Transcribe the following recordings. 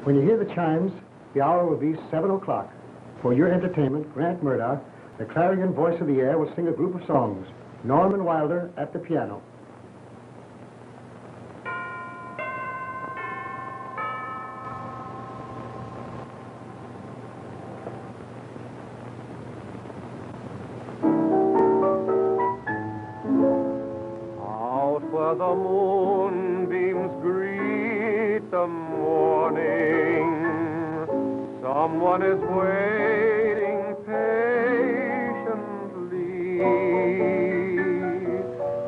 When you hear the chimes, the hour will be 7 o'clock. For your entertainment, Grant Murdoch, the clarion voice of the air, will sing a group of songs. Norman Wilder at the piano. Out where the moonbeams greet the morning, someone is waiting patiently.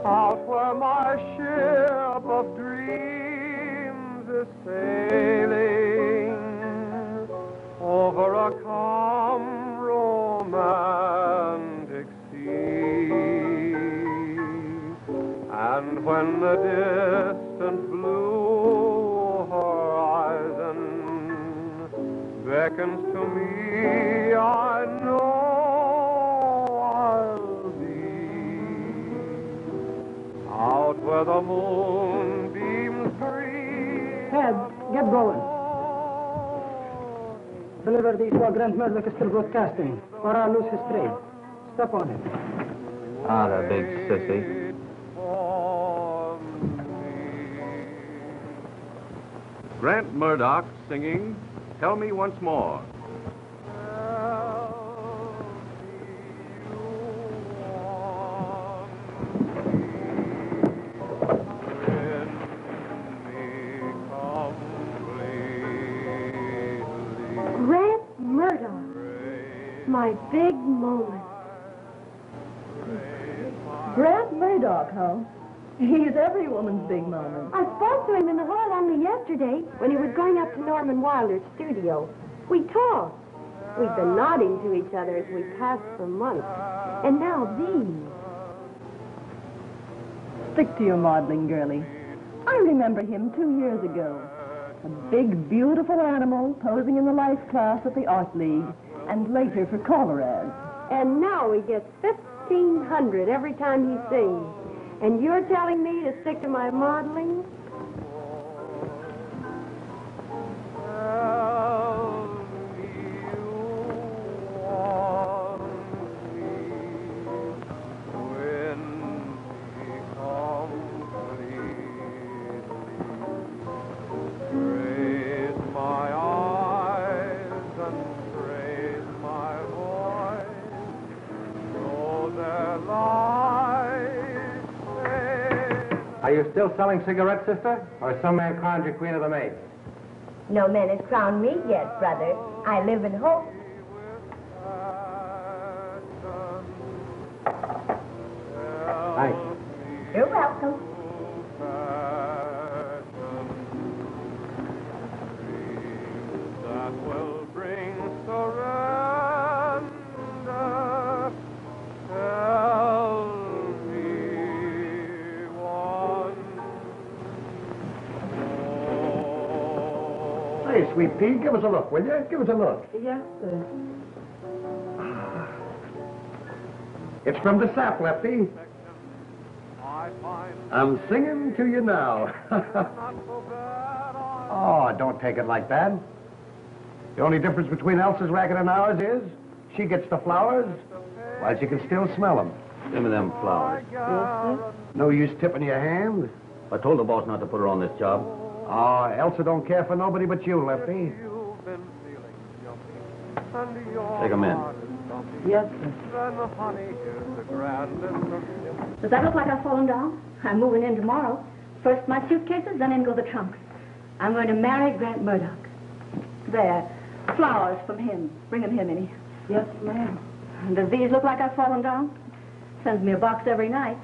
Out where my ship of dreams is sailing over a calm romantic sea. And when the distant blue horizon beckons to me, I know I'll be out where the moonbeams breathe. Head, get going. Deliver these while Grant Murdoch is still broadcasting, or I'll lose his trade. Step on it. Ah, the big sissy. Grant Murdoch singing Tell Me Once More. Grant Murdoch, my big moment. Grant Murdoch, huh? He's every woman's big moment. I spoke to him in the hall only yesterday when he was going up to Norman Wilder's studio. We talked. We've been nodding to each other as we passed for months. And now these. Stick to your modeling, girlie. I remember him 2 years ago. A big, beautiful animal posing in the life class at the Art League, and later for caller ads. And now he gets $1,500 every time he sings. And you're telling me to stick to my modeling? Are you still selling cigarettes, sister? Or some man crowned you queen of the maids? No man has crowned me yet, brother. I live in hope. Thanks. You're welcome. That will bring surrender. Tell me one more. Hey, sweet pea, give us a look, will you? Give us a look. Yes, sir. It's from the sap, Lefty. I'm singing to you now. Oh, don't take it like that. The only difference between Elsa's racket and ours is she gets the flowers while she can still smell them. Give me them flowers. Yes, sir. No use tipping your hand. I told the boss not to put her on this job. Oh, Elsa don't care for nobody but you, Lefty. Take 'em in. Yes, sir. Does that look like I've fallen down? I'm moving in tomorrow. First my suitcases, then in go the trunks. I'm going to marry Grant Murdoch. There. Flowers from him. Bring them here, Minnie. Yes, ma'am. Does these look like I've fallen down? Sends me a box every night.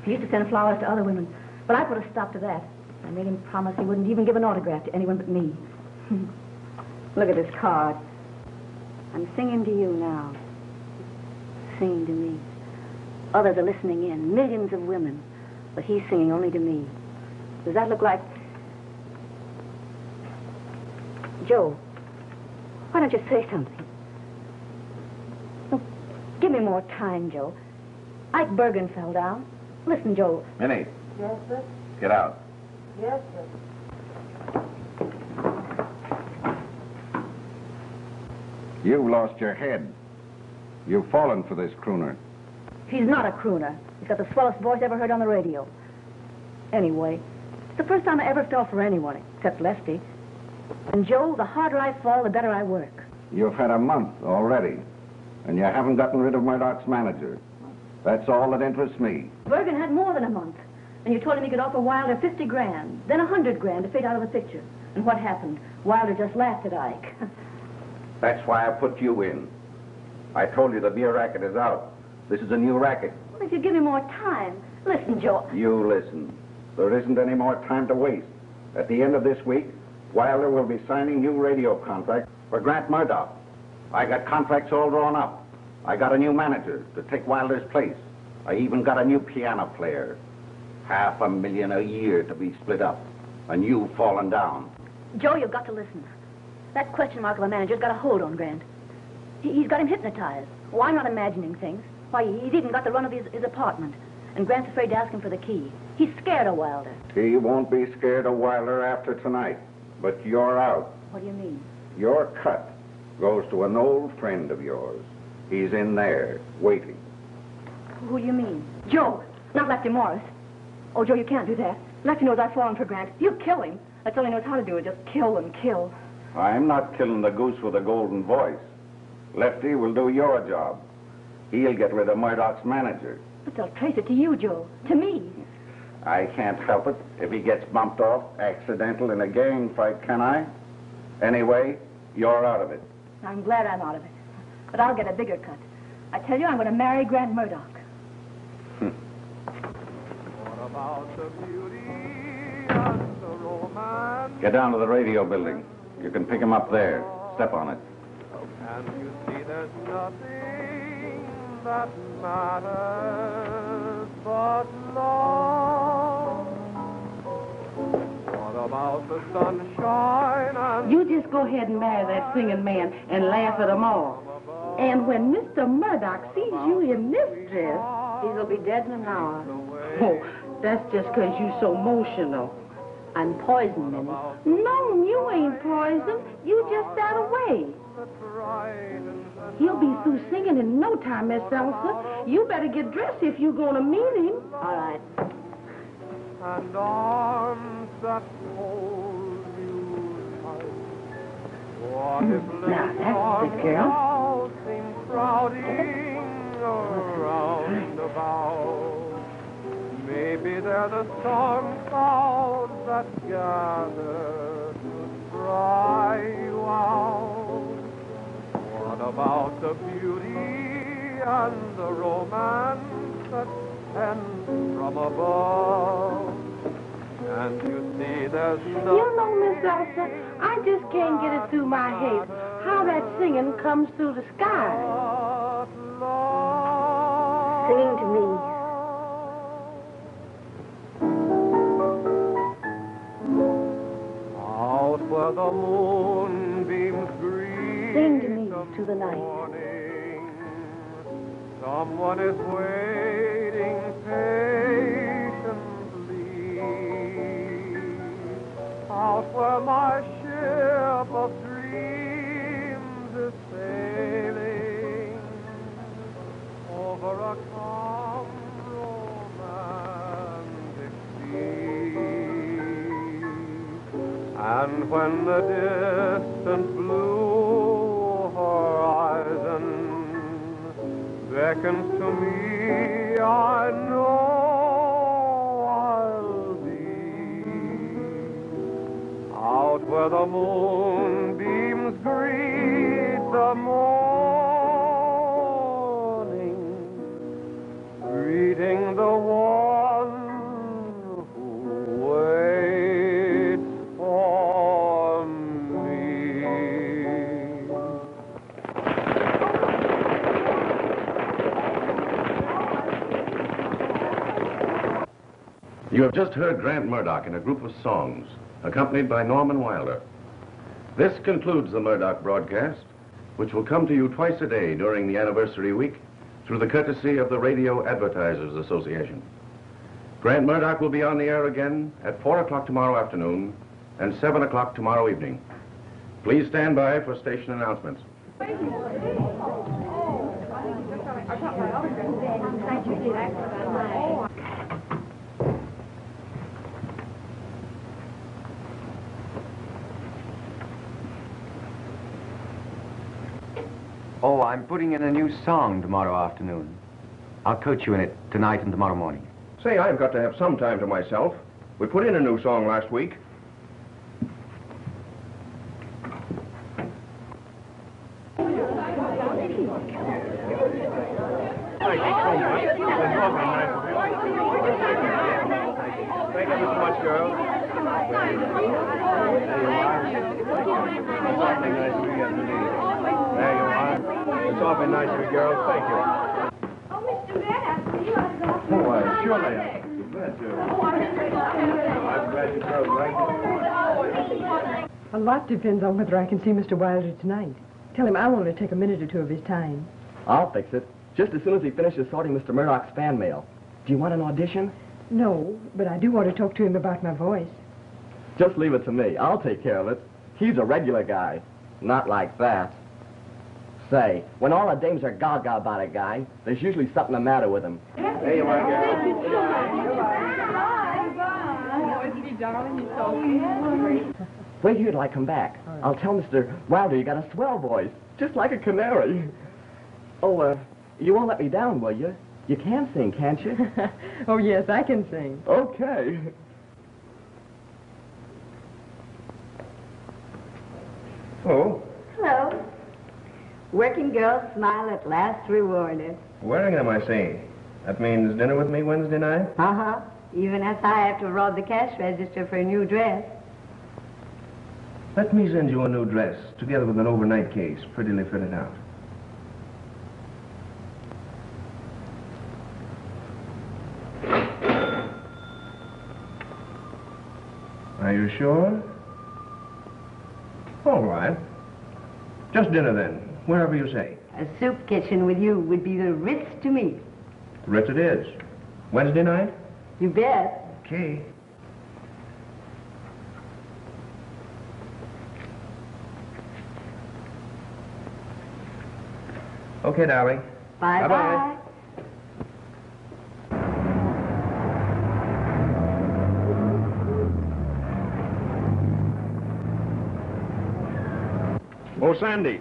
He used to send flowers to other women, but I put a stop to that. I made him promise he wouldn't even give an autograph to anyone but me. Look at this card. I'm singing to you now. Singing to me. Others are listening in, millions of women, but he's singing only to me. Does that look like... Joe, why don't you say something? Oh, give me more time, Joe. Ike Bergen fell down. Listen, Joe. Minnie, Yes, sir. get out. Yes, sir. You've lost your head. You've fallen for this crooner. He's not a crooner. He's got the swellest voice I ever heard on the radio. Anyway, it's the first time I ever fell for anyone, except Lefty. And Joe, the harder I fall, the better I work. You've had a month already, and you haven't gotten rid of Murdoch's manager. That's all that interests me. Bergen had more than a month. And you told him he could offer Wilder 50 grand, then 100 grand to fade out of the picture. And what happened? Wilder just laughed at Ike. That's why I put you in. I told you the beer racket is out. This is a new racket. Well, if you give me more time. Listen, Joe. You listen. There isn't any more time to waste. At the end of this week, Wilder will be signing new radio contracts for Grant Murdoch. I got contracts all drawn up. I got a new manager to take Wilder's place. I even got a new piano player. $500,000 a year to be split up. And you've fallen down. Joe, you've got to listen. That question mark of a manager's got a hold on Grant. He's got him hypnotized. Oh, I'm not imagining things. Why, he's even got the run of his apartment. And Grant's afraid to ask him for the key. He's scared of Wilder. He won't be scared of Wilder after tonight. But you're out. What do you mean? Your cut goes to an old friend of yours. He's in there, waiting. Who do you mean? Joe, not Lefty Morris. Oh, Joe, you can't do that. Lefty knows I've fallen for Grant. He'll kill him. That's all he knows how to do, is just kill and kill. I'm not killing the goose with a golden voice. Lefty will do your job. He'll get rid of Murdoch's manager. But they'll trace it to you, Joe. To me. I can't help it if he gets bumped off accidental in a gang fight, can I? Anyway, you're out of it. I'm glad I'm out of it. But I'll get a bigger cut. I tell you, I'm going to marry Grant Murdoch. What about the beauty and the romance? Get down to the radio building. You can pick him up there. Step on it. And you see there's nothing that matters but love. What about the sunshine and... You just go ahead and marry that singing man and laugh at them all. And when Mr. Murdoch sees you in this dress, he'll be dead in an hour. Oh, that's just because you're so emotional. I'm poisoned, Minnie. No, you ain't poisoned. You just that away. He'll be through singing in no time, Miss Elsa. You better get dressed if you're going to meet him. All right. And arms that hold you tight. What if Now, that's the girl. seem crowding around about? Maybe they're the storm clouds that gather to dry you out. What about the beauty and the romance that ends from above? And you see there's no... You know, Miss Elsa, I just can't get it through my head how that singing comes through the sky. Singing to me. Out where the moonbeams greet Sing to me through the night. morning, someone is waiting patiently. Out where my ship of dreams is sailing over a calm romantic sea. And when the distant blue horizon beckons to me, I know I'll be out where the moonbeams greet the morning, greeting the one who waits for me. You have just heard Grant Murdoch in a group of songs, accompanied by Norman Wilder. This concludes the Murdoch broadcast, which will come to you twice a day during the anniversary week through the courtesy of the Radio Advertisers Association. Grant Murdoch will be on the air again at 4 o'clock tomorrow afternoon and 7 o'clock tomorrow evening. Please stand by for station announcements. Oh, I'm putting in a new song tomorrow afternoon. I'll coach you in it tonight and tomorrow morning. Say, I've got to have some time to myself. We put in a new song last week. Thank you so much, girls. There you are. It's awfully nice of you, girls. Thank you. Oh, Mr. Van, you ought to go up Oh, surely I am. Glad to. I'm glad you girls like it. A lot depends on whether I can see Mr. Wilder tonight. Tell him I'll only take a minute or two of his time. I'll fix it. Just as soon as he finishes sorting Mr. Murdoch's fan mail. Do you want an audition? No, but I do want to talk to him about my voice. Just leave it to me. I'll take care of it. He's a regular guy. Not like that. Say, when all the dames are gaga about a guy, there's usually something the matter with him. There you are, girls. Wait here till I come back. I'll tell Mr. Wilder you got a swell voice, just like a canary. Oh, you won't let me down, will you? You can sing, can't you? Oh, yes, I can sing. Okay. Oh, Hello. Working girl smile at last rewarded. wedding, am I seeing? That means dinner with me Wednesday night? Uh-huh. Even as I have to rob the cash register for a new dress. Let me send you a new dress, together with an overnight case, prettily fitted out. Are you sure? All right. Just dinner then, wherever you say. A soup kitchen with you would be the Ritz to me. Ritz it is. Wednesday night? You bet. Okay. Okay, darling. Bye-bye. Bye-bye. Oh, Sandy.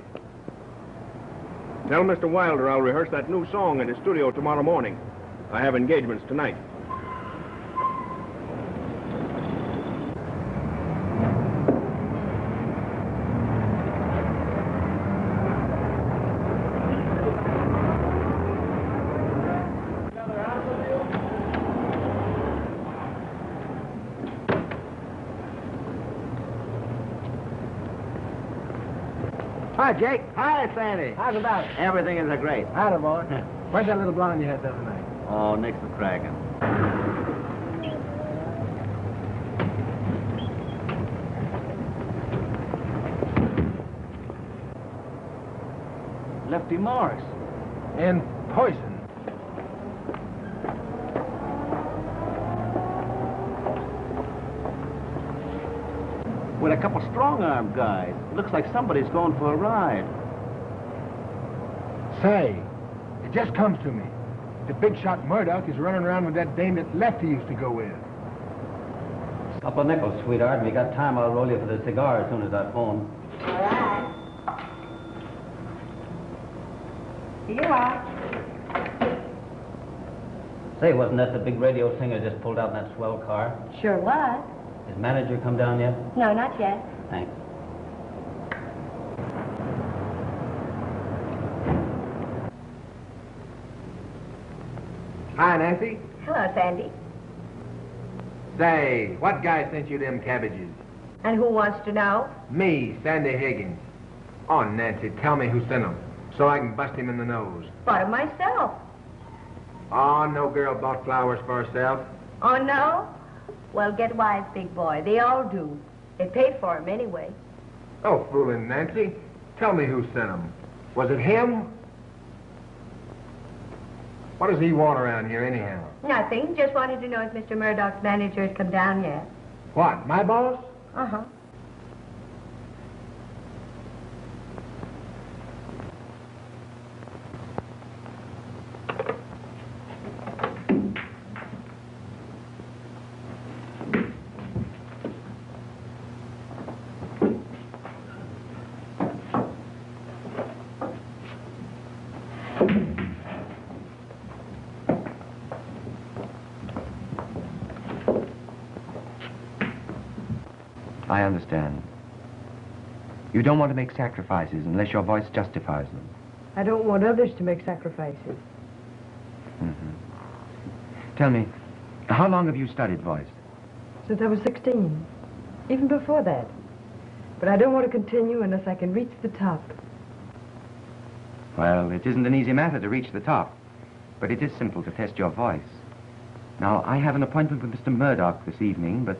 Tell Mr. Wilder I'll rehearse that new song in his studio tomorrow morning. I have engagements tonight. Hi, Jake. Hi, Sandy. How's about? Everything is great. Howdy, boy. Where's that little blonde you had the other night? Oh, Nick's a crackin'. Lefty Morris. And poison. With a couple strong-armed guys. Looks like somebody's going for a ride. Say, it just comes to me. The big shot Murdoch is running around with that dame that Lefty used to go with. Couple of nickels, sweetheart. If you got time, I'll roll you for the cigar as soon as I phone. All right. Here you are. Say, wasn't that the big radio singer just pulled out in that swell car? Sure was. His manager come down yet? No, not yet. Thanks. Hi, Nancy. Hello, Sandy. Say, what guy sent you them cabbages? And who wants to know? Me, Sandy Higgins. Oh, Nancy, tell me who sent them, so I can bust him in the nose. Bought 'em myself. Oh, no girl bought flowers for herself. Oh, no? Well, get wise, big boy. They all do. They paid for 'em anyway. Oh, fooling, Nancy. Tell me who sent them. Was it him? What does he want around here, anyhow? Nothing. Just wanted to know if Mr. Murdoch's manager has come down yet. What, my boss? Uh-huh. I understand. You don't want to make sacrifices unless your voice justifies them. I don't want others to make sacrifices. Tell me, how long have you studied voice? Since I was 16. Even before that. But I don't want to continue unless I can reach the top. Well, it isn't an easy matter to reach the top, but it is simple to test your voice. Now, I have an appointment with Mr. Murdoch this evening, but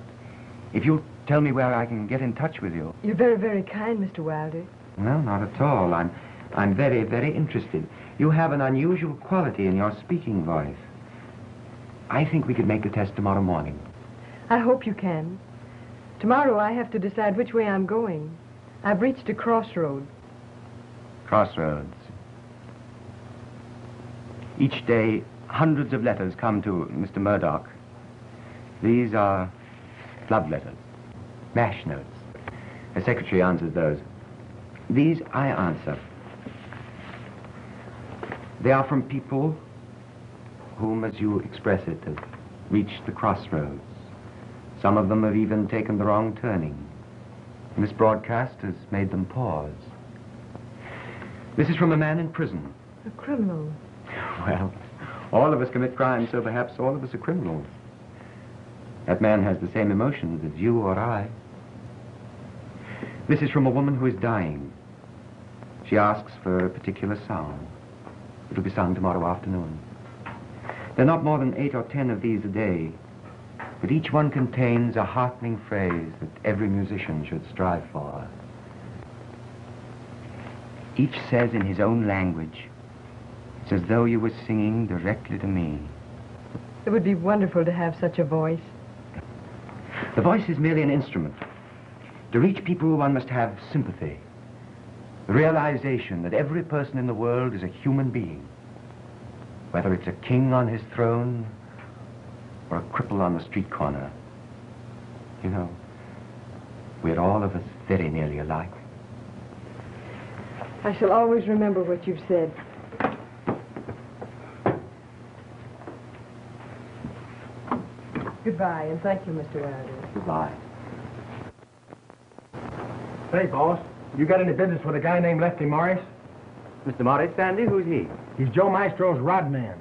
if you'll tell me where I can get in touch with you. You're very, very kind, Mr. Wilder. No, not at all. I'm very, very interested. You have an unusual quality in your speaking voice. I think we could make the test tomorrow morning. I hope you can. Tomorrow I have to decide which way I'm going. I've reached a crossroad. Crossroads. Each day, hundreds of letters come to Mr. Murdoch. These are love letters, mash notes. A secretary answers those. These I answer. They are from people whom, as you express it, have reached the crossroads. Some of them have even taken the wrong turning. And this broadcast has made them pause. This is from a man in prison. A criminal. Well, all of us commit crimes, so perhaps all of us are criminals. That man has the same emotions as you or I. This is from a woman who is dying. She asks for a particular song. It'll be sung tomorrow afternoon. There are not more than 8 or 10 of these a day, but each one contains a heartening phrase that every musician should strive for. Each says in his own language, it's as though you were singing directly to me. It would be wonderful to have such a voice. The voice is merely an instrument. To reach people, one must have sympathy. The realization that every person in the world is a human being. Whether it's a king on his throne or a cripple on the street corner. You know, we're all of us very nearly alike. I shall always remember what you've said. Goodbye, and thank you, Mr. Wilder. Goodbye. Say, boss, you got any business with a guy named Lefty Morris? Mr. Morris, Sandy, who's he? He's Joe Maestro's rodman.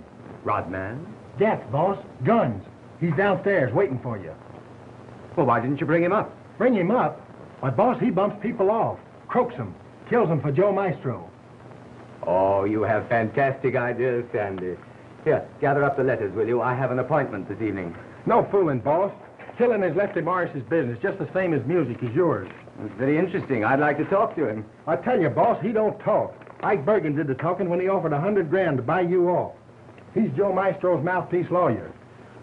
Rodman? Yes, boss. Guns. He's downstairs waiting for you. Well, why didn't you bring him up? Bring him up? Why, boss, he bumps people off, croaks them, kills them for Joe Maestro. Oh, you have fantastic ideas, Sandy. Here, gather up the letters, will you? I have an appointment this evening. No fooling, boss. Killing is Lefty Morris's business, just the same as music is yours. It's very interesting. I'd like to talk to him. I tell you, boss, he don't talk. Ike Bergen did the talking when he offered $100,000 to buy you off. He's Joe Maestro's mouthpiece lawyer.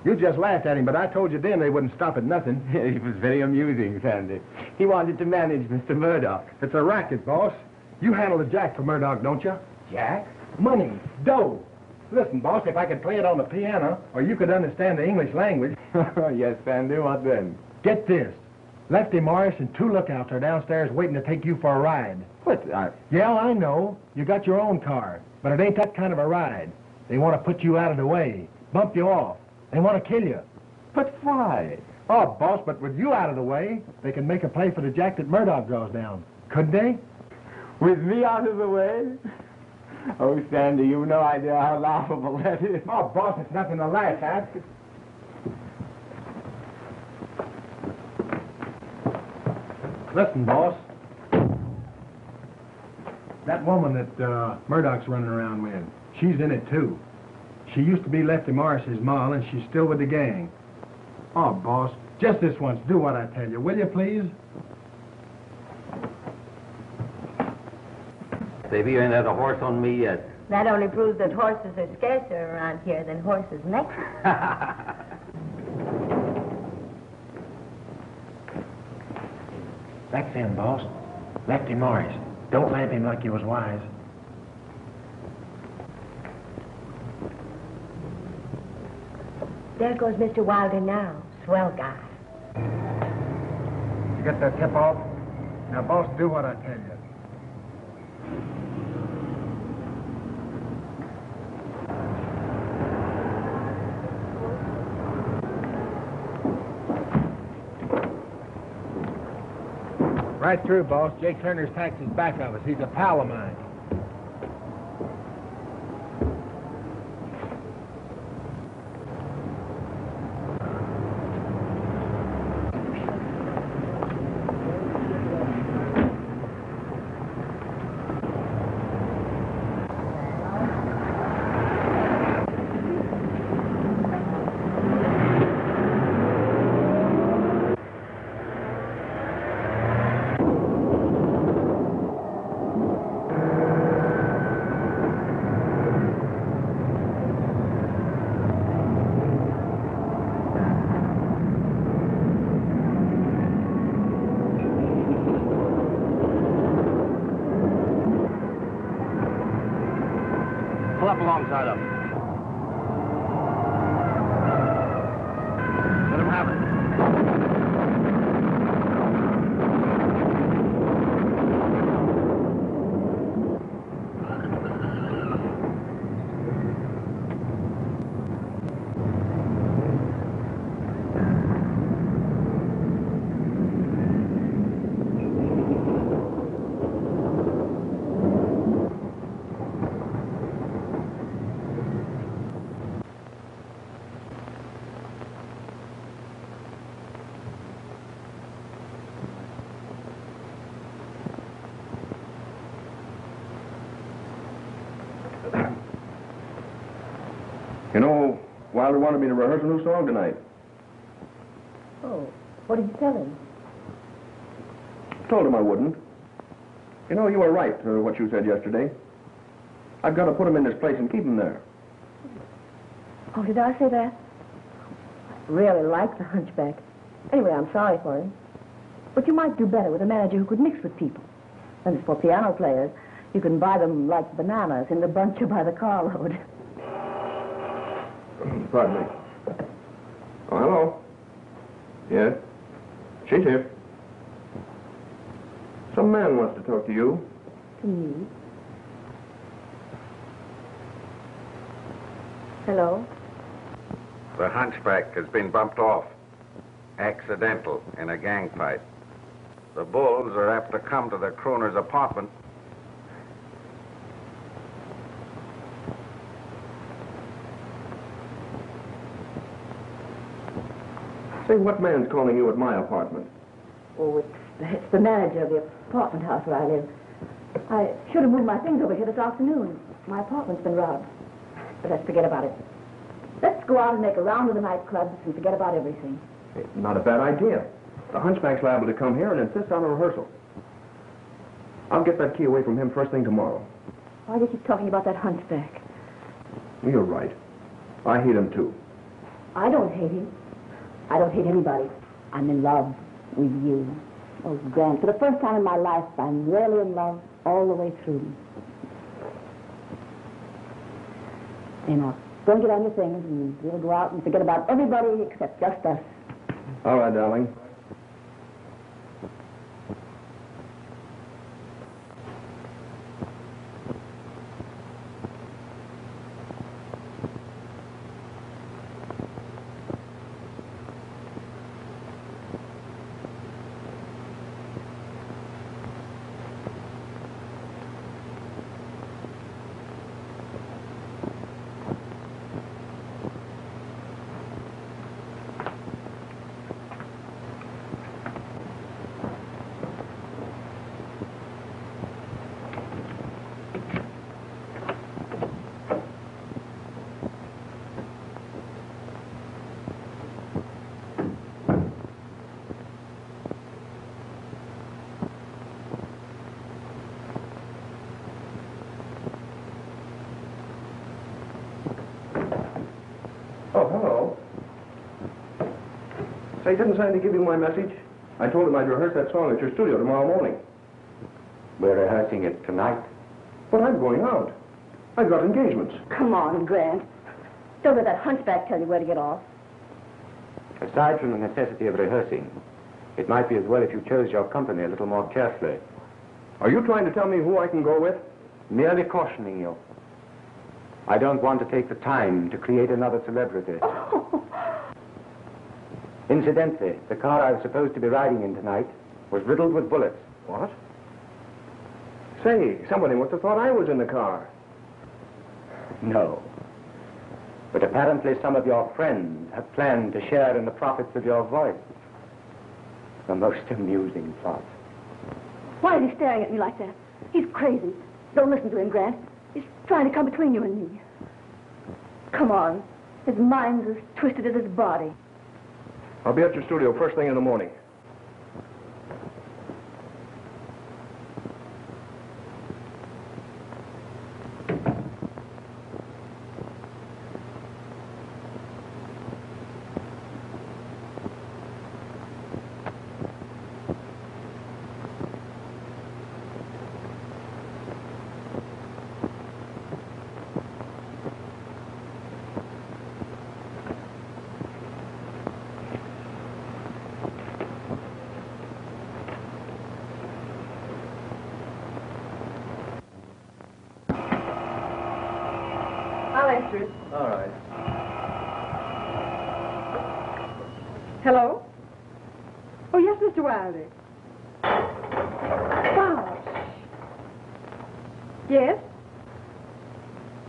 You just laughed at him, but I told you then they wouldn't stop at nothing. It was very amusing, Sandy. He wanted to manage Mr. Murdoch. It's a racket, boss. You handle the jack for Murdoch, don't you? Jack? Money. Dough. Listen, boss, if I could play it on the piano, or you could understand the English language. Yes, Sandy, what then? Get this. Lefty Morris and 2 lookouts are downstairs waiting to take you for a ride. What? Yeah, I know. You got your own car, but it ain't that kind of a ride. They want to put you out of the way, bump you off. They want to kill you. But why? Oh, boss, but with you out of the way, they can make a play for the jack that Murdoch draws down. Couldn't they? With me out of the way? Oh, Sandy, you've no idea how laughable that is. Oh, boss, it's nothing to laugh at. Listen, boss. That woman that Murdoch's running around with, she's in it, too. She used to be Lefty Morris's ma, and she's still with the gang. Oh, boss, just this once, do what I tell you, will you, please? Baby, you ain't had a horse on me yet. That only proves that horses are scarcer around here than horses' necks. That's him, boss. Lefty Morris. Don't lamp him like he was wise. There goes Mr. Wilder now. Swell guy. You get that tip off? Now, boss, do what I tell you. Right through, boss. Jake Turner's taxed his back of us. He's a pal of mine. Pull up alongside of him. Let him have it. You know, Wilder wanted me to rehearse a new song tonight. Oh, what did you tell him? Told him I wouldn't. You know, you were right, what you said yesterday. I've got to put him in his place and keep him there. Oh, did I say that? I really like the hunchback. Anyway, I'm sorry for him. But you might do better with a manager who could mix with people. And as for piano players, you can buy them like bananas in the bunch or by the carload. Pardon me. Oh, hello. Yes? She's here. Some man wants to talk to you. To me? Hello? The hunchback has been bumped off. Accidental in a gang fight. The bulls are apt to come to the crooner's apartment. Say, what man's calling you at my apartment? Oh, it's the manager of the apartment house where I live. I should have moved my things over here this afternoon. My apartment's been robbed. But let's forget about it. Let's go out and make a round of the nightclubs and forget about everything. Not a bad idea. The hunchback's liable to come here and insist on a rehearsal. I'll get that key away from him first thing tomorrow. Why do you keep talking about that hunchback? You're right. I hate him, too. I don't hate him. I don't hate anybody. I'm in love with you. Oh, Grant, for the first time in my life, I'm really in love all the way through. You know, go and get on your things, and we'll go out and forget about everybody except just us. All right, darling. Oh, hello. Say, didn't Sandy give you my message? I told him I'd rehearse that song at your studio tomorrow morning. We're rehearsing it tonight. But I'm going out. I've got engagements. Come on, Grant. Don't let that hunchback tell you where to get off. Aside from the necessity of rehearsing, it might be as well if you chose your company a little more carefully. Are you trying to tell me who I can go with? Merely cautioning you. I don't want to take the time to create another celebrity. Incidentally, the car I was supposed to be riding in tonight was riddled with bullets. What? Say, somebody must have thought I was in the car. No. But apparently some of your friends have planned to share in the profits of your voice. A most amusing plot. Why is he staring at me like that? He's crazy. Don't listen to him, Grant. He's trying to come between you and me. Come on. His mind's as twisted as his body. I'll be at your studio first thing in the morning. All right. Hello? Oh, yes, Mr. Wilder. Wow. Yes?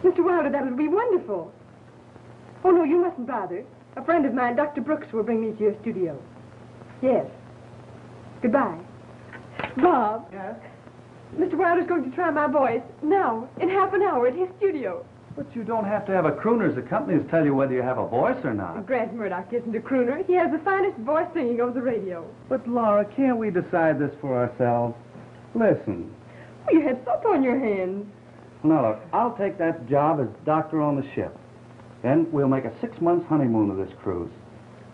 Mr. Wilder, that would be wonderful. Oh, no, you mustn't bother. A friend of mine, Dr. Brooks, will bring me to your studio. Yes. Goodbye. Bob. Yes? Mr. Wilder's going to try my voice now, in half an hour at his studio. But you don't have to have a crooner's accompanist tell you whether you have a voice or not. Grant Murdoch isn't a crooner. He has the finest voice singing over the radio. But, Laura, can't we decide this for ourselves? Listen. Oh, you had soap on your hands. Now, look, I'll take that job as doctor on the ship. Then we'll make a 6-month honeymoon of this cruise.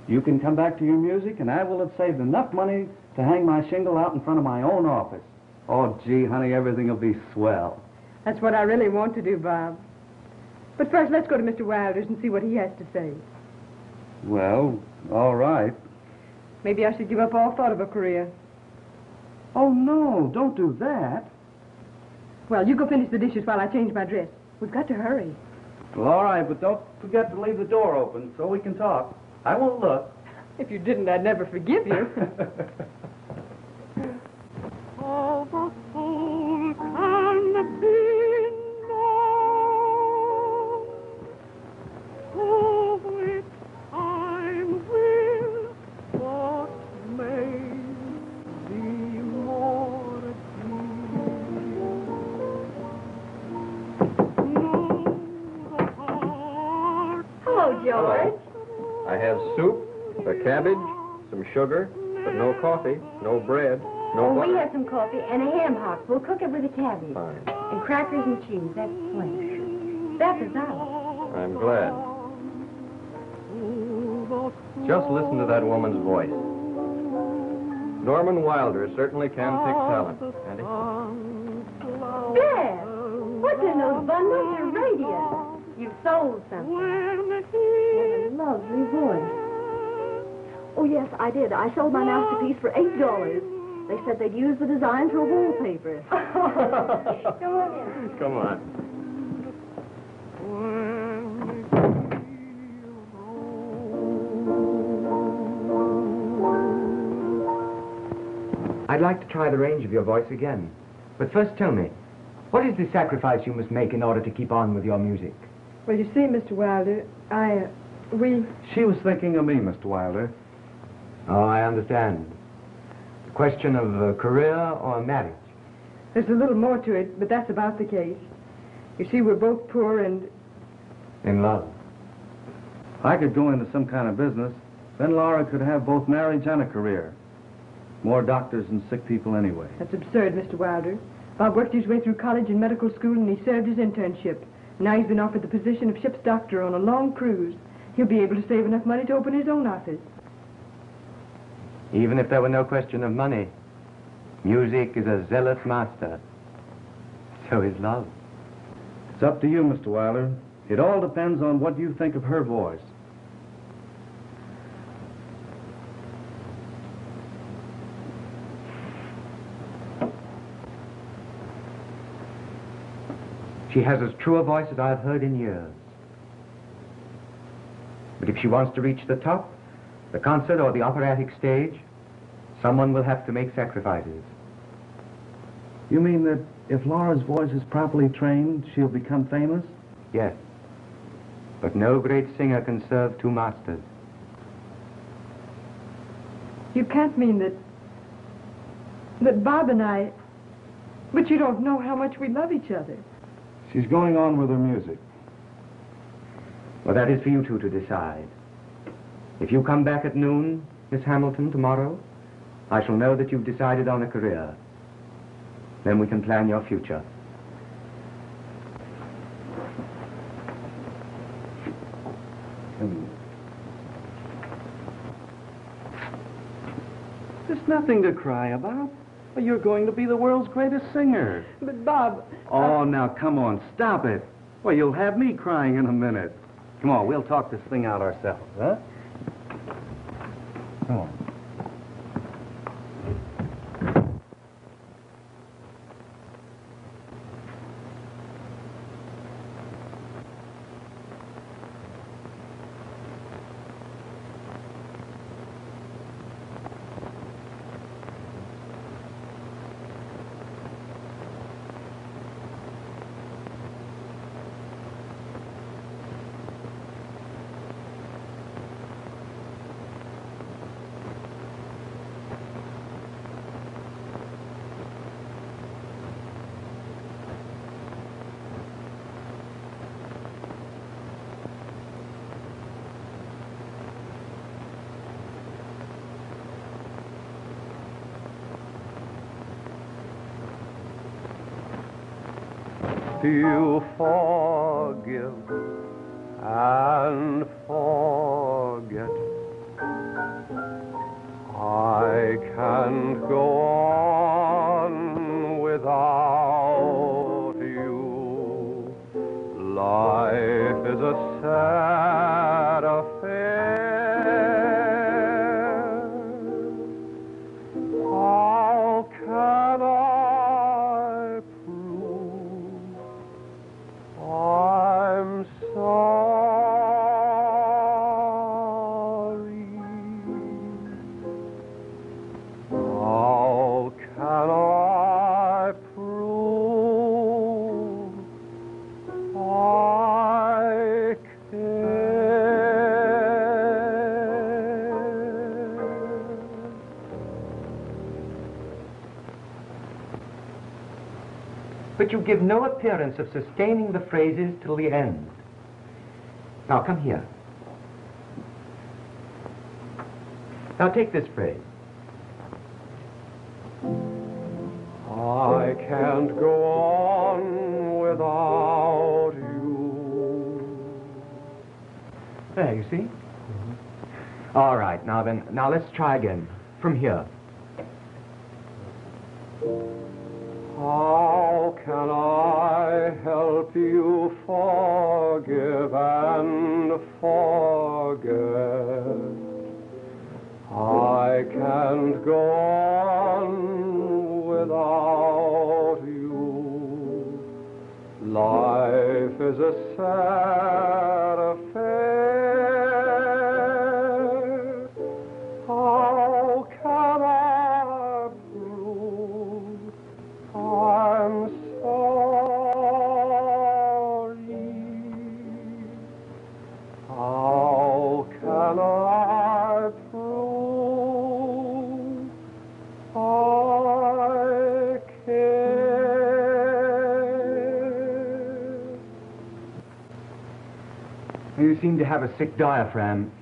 You can come back to your music, and I will have saved enough money to hang my shingle out in front of my own office. Oh, gee, honey, everything will be swell. That's what I really want to do, Bob. But first, let's go to Mr. Wilder's and see what he has to say. Well, all right. Maybe I should give up all thought of a career. Oh, no, don't do that. Well, you go finish the dishes while I change my dress. We've got to hurry. Well, all right, but don't forget to leave the door open so we can talk. I won't look. If you didn't, I'd never forgive you. All the soul can be known, of which time will what may be more Hello, George. I have soup, a cabbage, some sugar, but no coffee, no bread, no butter. We have some coffee and a ham hock. We'll cook it with a cabbage. Fine. And crackers and cheese. That's plain. That's a salad. I'm glad. Just listen to that woman's voice. Norman Wilder certainly can pick talent, can't he? Dad, what's in those bundles? Your radio. You've sold something. What a lovely voice. Oh, yes, I did. I sold my masterpiece for $8. They said they'd use the design for a wallpaper. Come on in. Come on. I'd like to try the range of your voice again. But first tell me, what is the sacrifice you must make in order to keep on with your music? Well, you see, Mr. Wilder, She was thinking of me, Mr. Wilder. Oh, I understand. A question of career or marriage? There's a little more to it, but that's about the case. You see, we're both poor and... In love. I could go into some kind of business. Then Laura could have both marriage and a career. More doctors and sick people anyway. That's absurd, Mr. Wilder. Bob worked his way through college and medical school, and he served his internship. Now he's been offered the position of ship's doctor on a long cruise. He'll be able to save enough money to open his own office. Even if there were no question of money, music is a zealous master. So is love. It's up to you, Mr. Wilder. It all depends on what you think of her voice. She has as true a voice as I've heard in years. But if she wants to reach the top, the concert or the operatic stage, someone will have to make sacrifices. You mean that if Laura's voice is properly trained, she'll become famous? Yes. But no great singer can serve two masters. You can't mean that Bob and I... But you don't know how much we love each other. She's going on with her music. Well, that is for you two to decide. If you come back at noon, Miss Hamilton, tomorrow, I shall know that you've decided on a career. Then we can plan your future. There's nothing to cry about. Well, you're going to be the world's greatest singer. But, Bob... Oh, now, come on, stop it. Well, you'll have me crying in a minute. Come on, we'll talk this thing out ourselves, huh? Come on. You forgive and forget. I can't go on without you. Life is a sad affair. How can I prove I'm sorry? How can I prove I care? But you give no appearance of sustaining the phrases till the end. Now, come here. Now, take this phrase. I can't go on without you. There, you see? All right, now then, now let's try again. From here. How can I help you forgive and forget? I can't go on without you. Life is a sad affair. How can I prove I'm sorry? How can I prove I care? You seem to have a sick diaphragm.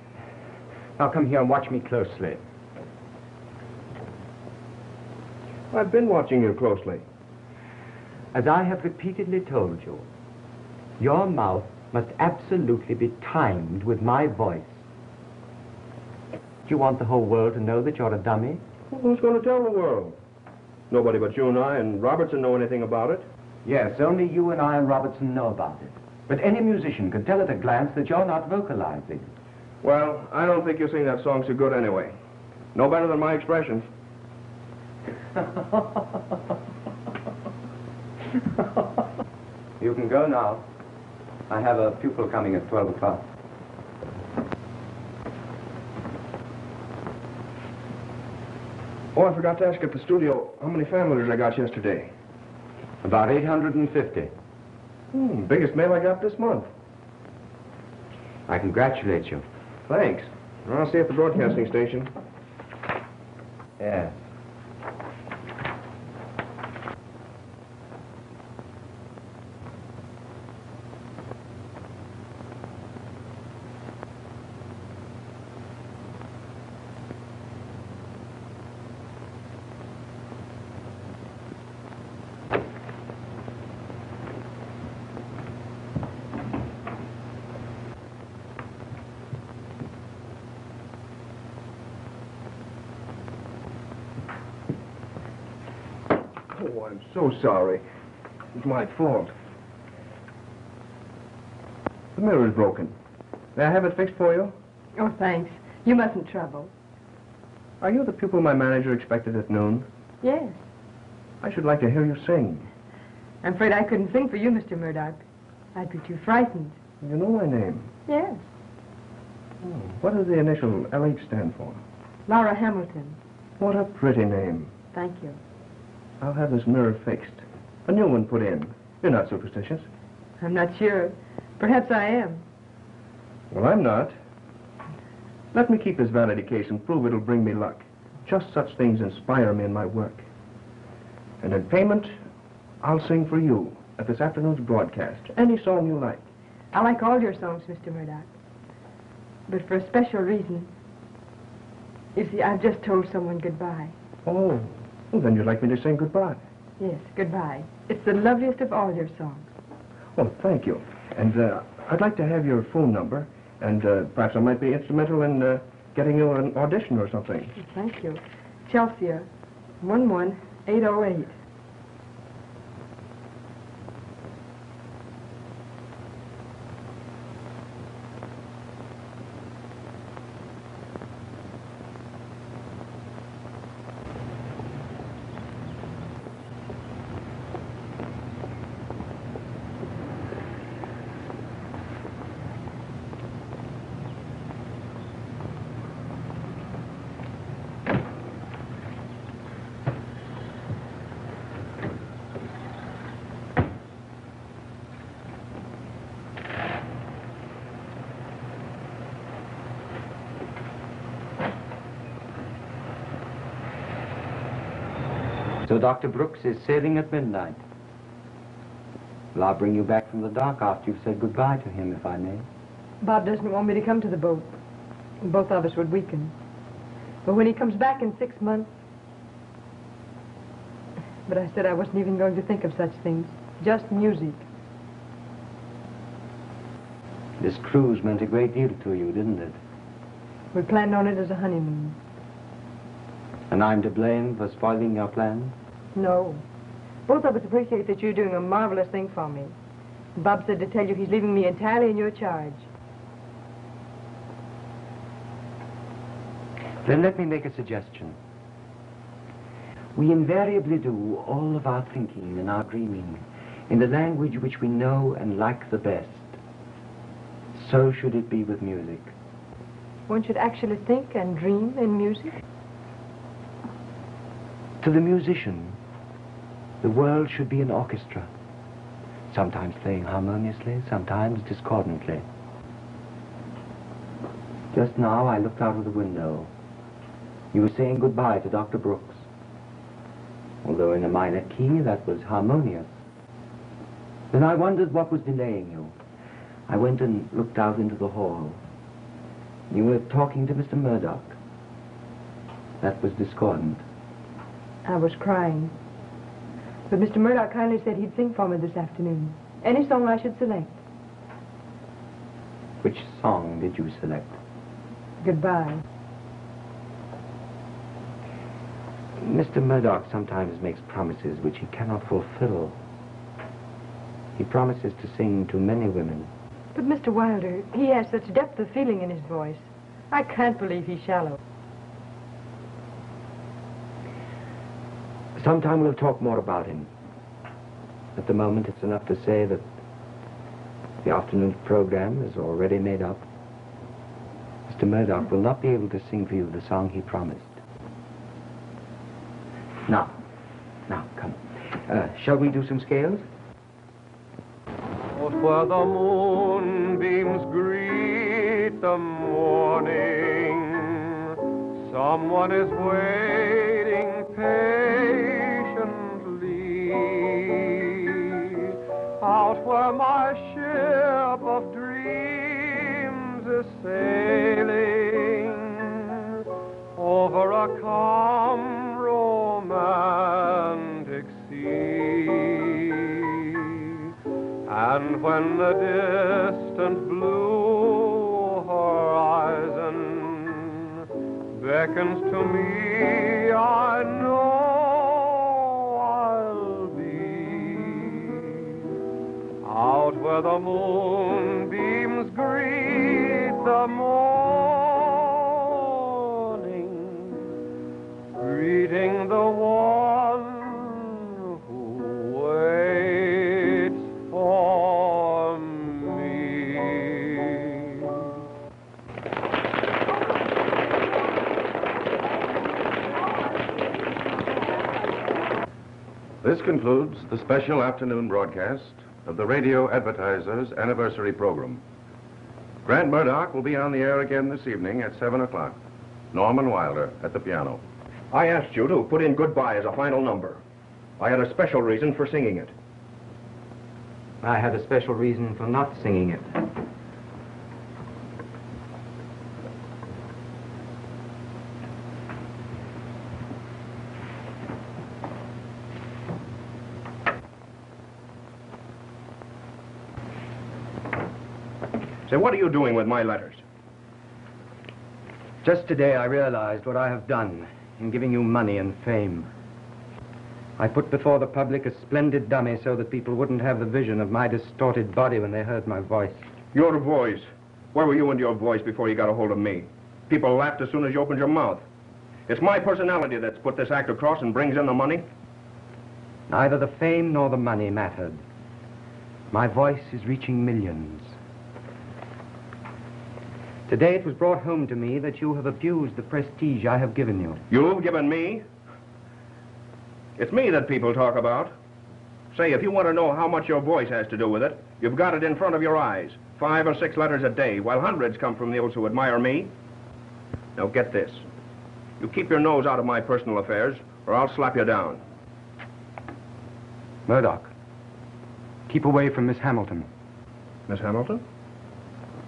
Now, come here and watch me closely. I've been watching you closely. As I have repeatedly told you, your mouth must absolutely be timed with my voice. Do you want the whole world to know that you're a dummy? Well, who's going to tell the world? Nobody but you and I and Robertson know anything about it. Yes, only you and I and Robertson know about it. But any musician can tell at a glance that you're not vocalizing. Well, I don't think you sing that song so good anyway. No better than my expressions. You can go now. I have a pupil coming at 12 o'clock. Oh, I forgot to ask at the studio how many fan letters I got yesterday. About 850. Biggest mail I got this month. I congratulate you. Thanks. I'll see you at the broadcasting station. Yes. Oh, I'm so sorry. It's my fault. The mirror is broken. May I have it fixed for you? Oh, thanks. You mustn't trouble. Are you the pupil my manager expected at noon? Yes. I should like to hear you sing. I'm afraid I couldn't sing for you, Mr. Murdoch. I'd be too frightened. You know my name. Yes. What does the initial LH stand for? Laura Hamilton. What a pretty name. Thank you. I'll have this mirror fixed. A new one put in. You're not superstitious. I'm not sure. Perhaps I am. Well, I'm not. Let me keep this vanity case and prove it'll bring me luck. Just such things inspire me in my work. And in payment, I'll sing for you at this afternoon's broadcast. Any song you like. I like all your songs, Mr. Murdoch. But for a special reason. You see, I've just told someone goodbye. Oh, well, then you'd like me to sing goodbye. Yes, goodbye. It's the loveliest of all your songs. Oh, thank you. And I'd like to have your phone number, and perhaps I might be instrumental in getting you an audition or something. Thank you. Chelsea, 11808. So Dr. Brooks is sailing at midnight. Well, I'll bring you back from the dock after you've said goodbye to him, if I may. Bob doesn't want me to come to the boat. Both of us would weaken. But when he comes back in 6 months... But I said I wasn't even going to think of such things. Just music. This cruise meant a great deal to you, didn't it? We planned on it as a honeymoon. And I'm to blame for spoiling your plans? No. Both of us appreciate that you're doing a marvelous thing for me. Bob said to tell you he's leaving me entirely in your charge. Then let me make a suggestion. We invariably do all of our thinking and our dreaming in the language which we know and like the best. So should it be with music. One should actually think and dream in music? To the musician, the world should be an orchestra, sometimes playing harmoniously, sometimes discordantly. Just now I looked out of the window. You were saying goodbye to Dr. Brooks. Although in a minor key, that was harmonious. Then I wondered what was delaying you. I went and looked out into the hall. You were talking to Mr. Murdoch. That was discordant. I was crying. But Mr. Murdoch kindly said he'd sing for me this afternoon. Any song I should select. Which song did you select? Goodbye. Mr. Murdoch sometimes makes promises which he cannot fulfill. He promises to sing to many women. But Mr. Wilder, he has such depth of feeling in his voice. I can't believe he's shallow. Sometime we'll talk more about him. At the moment, it's enough to say that the afternoon's program is already made up. Mr. Murdoch will not be able to sing for you the song he promised. Now, come. Shall we do some scales? Out where the moonbeams greet the morning, someone is waiting patiently. Out where my ship of dreams is sailing over a calm romantic sea. And when the distant blue horizon beckons to me, I know I'll be out where the moonbeams greet the morning, greeting the one who waits for me. This concludes the special afternoon broadcast of the Radio Advertisers Anniversary Program. Grant Murdoch will be on the air again this evening at 7 o'clock. Norman Wilder at the piano. I asked you to put in Goodbye as a final number. I had a special reason for singing it. I had a special reason for not singing it. Say, what are you doing with my letters? Just today I realized what I have done in giving you money and fame. I put before the public a splendid dummy so that people wouldn't have the vision of my distorted body when they heard my voice. Your voice. Where were you and your voice before you got a hold of me? People laughed as soon as you opened your mouth. It's my personality that's put this act across and brings in the money. Neither the fame nor the money mattered. My voice is reaching millions. Today it was brought home to me that you have abused the prestige I have given you. You've given me? It's me that people talk about. Say, if you want to know how much your voice has to do with it, you've got it in front of your eyes. 5 or 6 letters a day, while hundreds come from those who admire me. Now get this. You keep your nose out of my personal affairs, or I'll slap you down. Murdoch, keep away from Miss Hamilton. Miss Hamilton?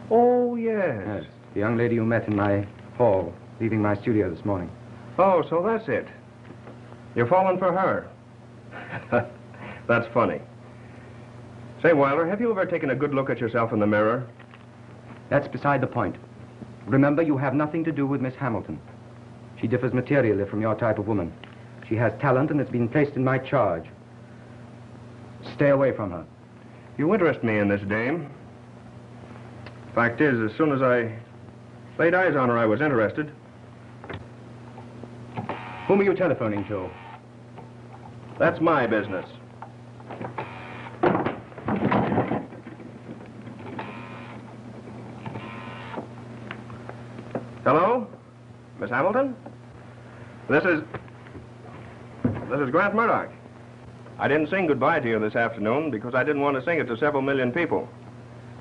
Oh, yes. Yes, the young lady you met in my hall, leaving my studio this morning. Oh, so that's it. You're falling for her. That's funny. Say, Wilder, have you ever taken a good look at yourself in the mirror? That's beside the point. Remember, you have nothing to do with Miss Hamilton. She differs materially from your type of woman. She has talent and has been placed in my charge. Stay away from her. You interest me in this dame. Fact is, as soon as I laid eyes on her, I was interested. Whom are you telephoning to? That's my business. Hello? Miss Hamilton? This is Grant Murdoch. I didn't sing goodbye to you this afternoon because I didn't want to sing it to several million people.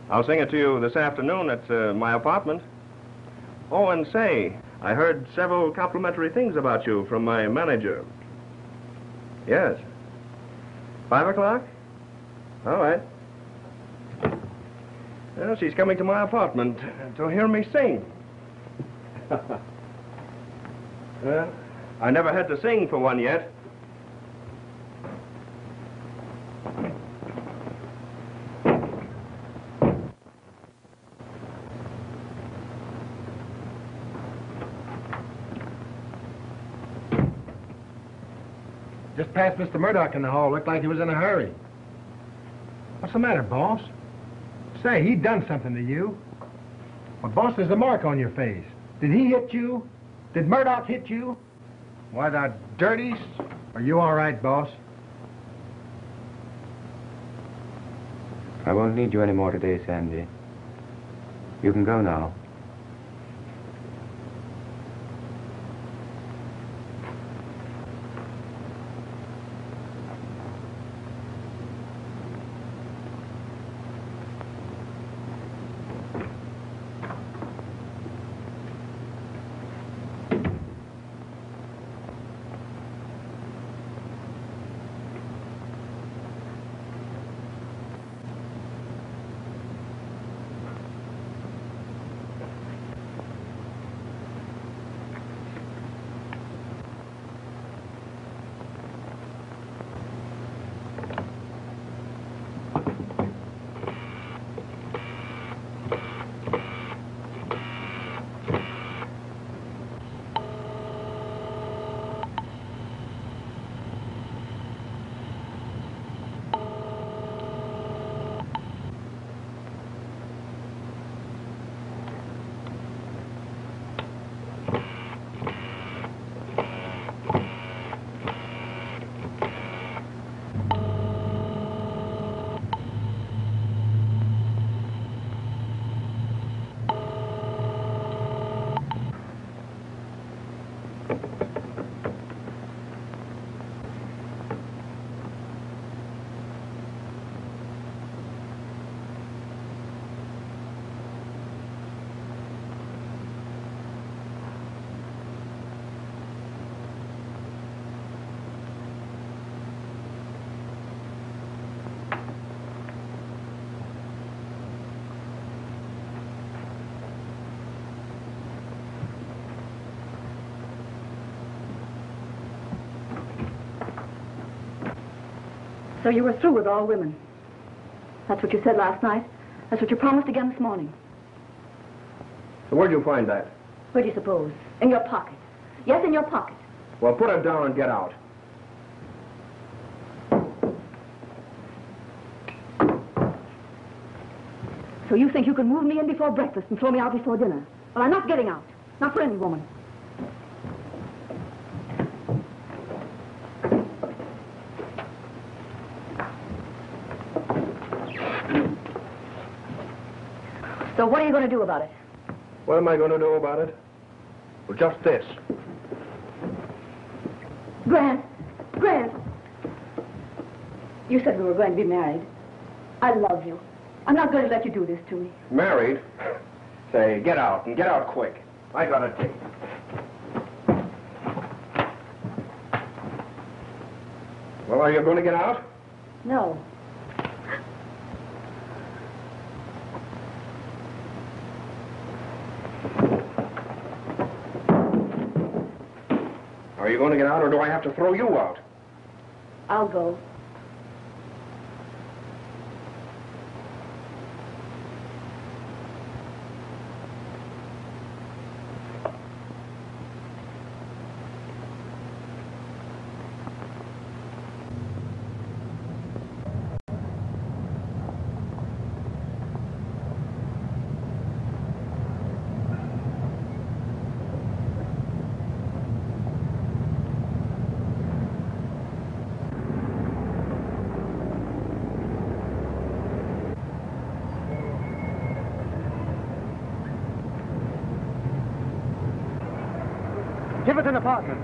I'll sing it to you this afternoon at my apartment. Oh, and say, I heard several complimentary things about you from my manager. Yes. 5 o'clock? All right. Well, she's coming to my apartment to hear me sing. Well, I never had to sing for one yet. Just passed Mr. Murdoch in the hall. Looked like he was in a hurry. What's the matter, boss? Say, he done something to you. Well, boss, there's a mark on your face. Did he hit you? Did Murdoch hit you? Why, the dirties? Are you all right, boss? I won't need you anymore today, Sandy. You can go now. So you were through with all women. That's what you said last night. That's what you promised again this morning. So where'd you find that? Where do you suppose? In your pocket. Yes, in your pocket. Well, put it down and get out. So you think you can move me in before breakfast and throw me out before dinner? Well, I'm not getting out. Not for any woman. So what are you going to do about it? What am I going to do about it? Well, just this. Grant! Grant! You said we were going to be married. I love you. I'm not going to let you do this to me. Married? Say, get out, and get out quick. I got a date. Well, are you going to get out? No. Are you going to get out, or do I have to throw you out? I'll go. Give it an apartment.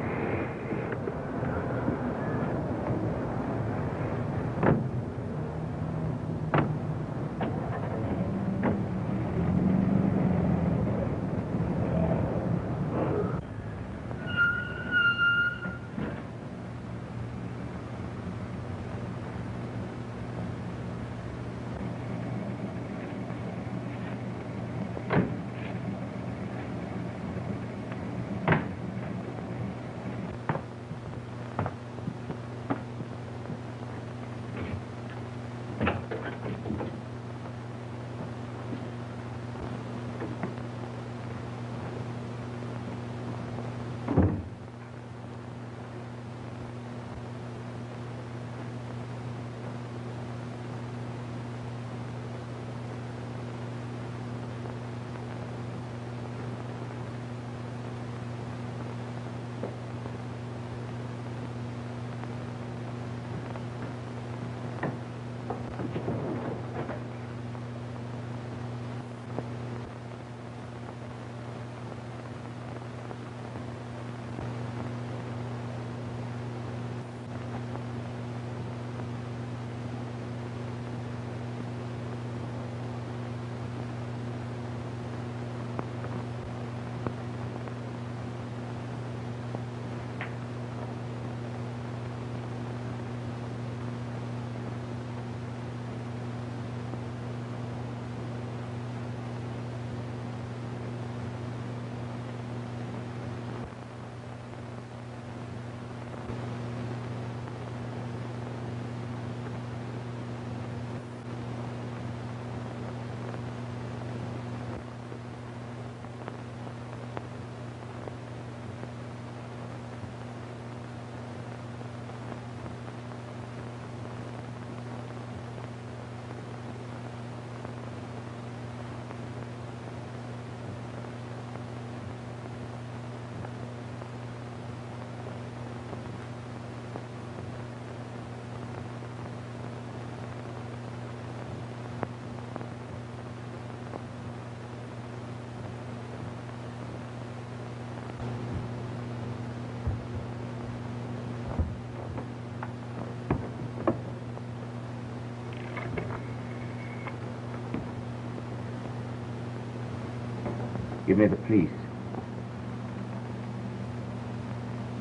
Give me the police.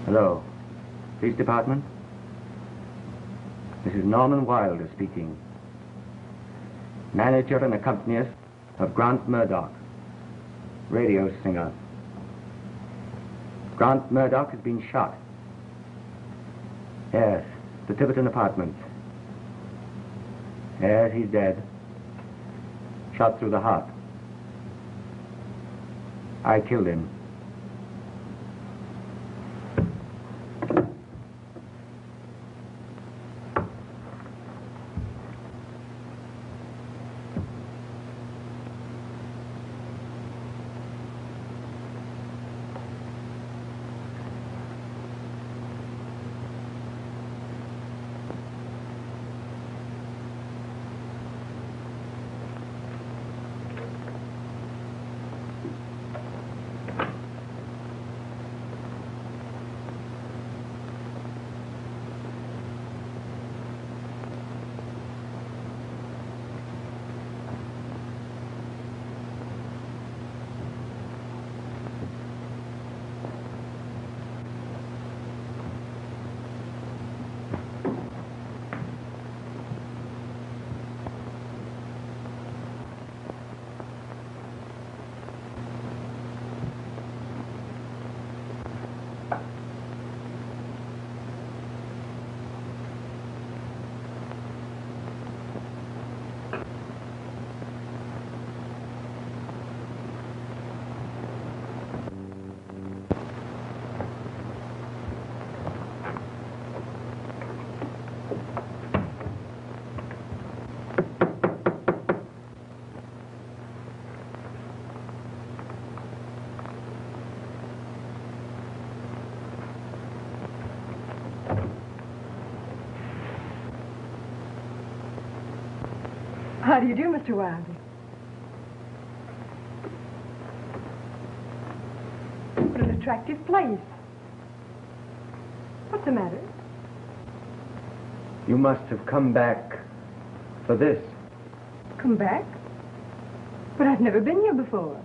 Hello. Police department? This is Norman Wilder speaking. Manager and accompanist of Grant Murdoch, radio singer. Grant Murdoch has been shot. Yes, the Tiverton apartment. Yes, he's dead. Shot through the heart. I killed him. How do you do, Mr. Wilder? What an attractive place. What's the matter? You must have come back for this. Come back? But I've never been here before.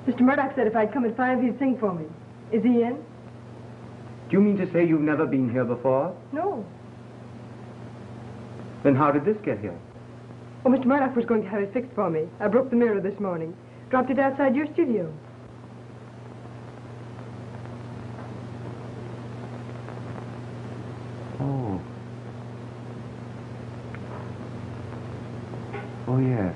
Mr. Murdoch said if I'd come at 5, he'd sing for me. Is he in? Do you mean to say you've never been here before? No. Then how did this get here? Oh, Mr. Murdoch was going to have it fixed for me. I broke the mirror this morning. Dropped it outside your studio. Oh. Oh, yes.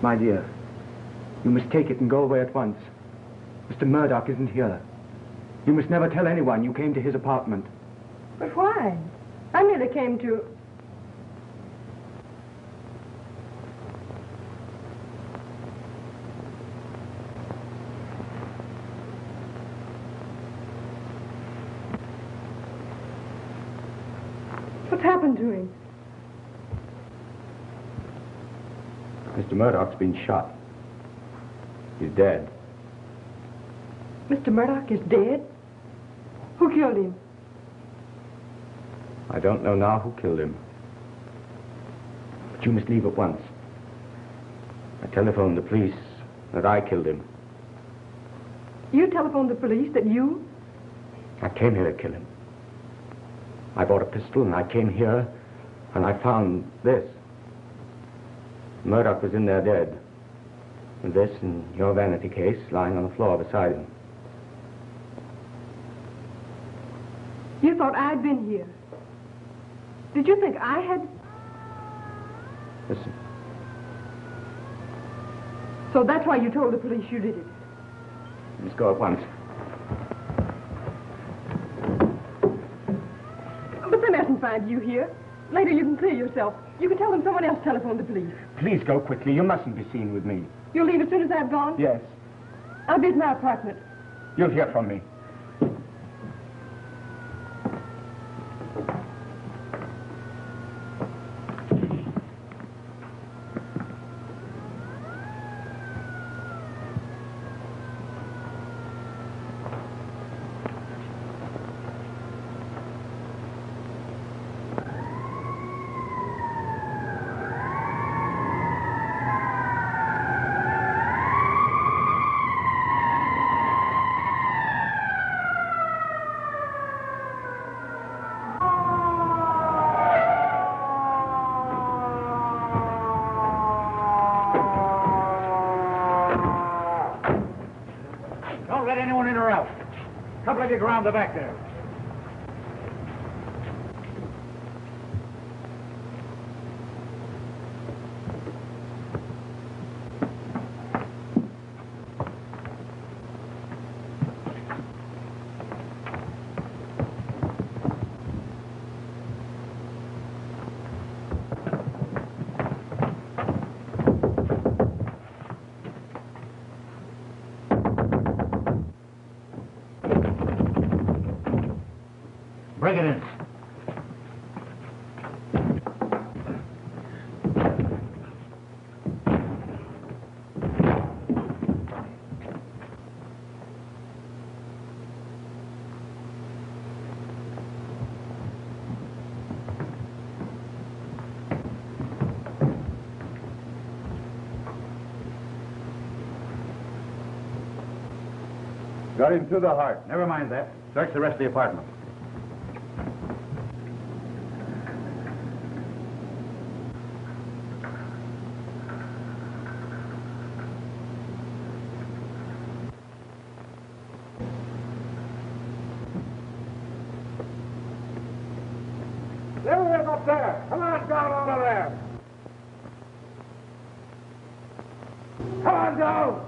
My dear, you must take it and go away at once. Mr. Murdoch isn't here. You must never tell anyone you came to his apartment. But why? I merely came to... What's happened to him? Mr. Murdoch's been shot. He's dead. Mr. Murdoch is dead? Who killed him? I don't know now who killed him. But you must leave at once. I telephoned the police that I killed him. You telephoned the police that you... I came here to kill him. I bought a pistol and I came here and I found this. Murdoch was in there dead. And this and your vanity case lying on the floor beside him. You thought I'd been here. Did you think I had... Listen. So that's why you told the police you did it. Let's go at once. But they mustn't find you here. Later you can clear yourself. You can tell them someone else telephoned the police. Please go quickly. You mustn't be seen with me. You'll leave as soon as I've gone? Yes. I'll be at my apartment. You'll hear from me. magic around the back there. Bring it in. Got him through the heart. Never mind that. Search the rest of the apartment. There he is up there. Come on down over there. Come on down.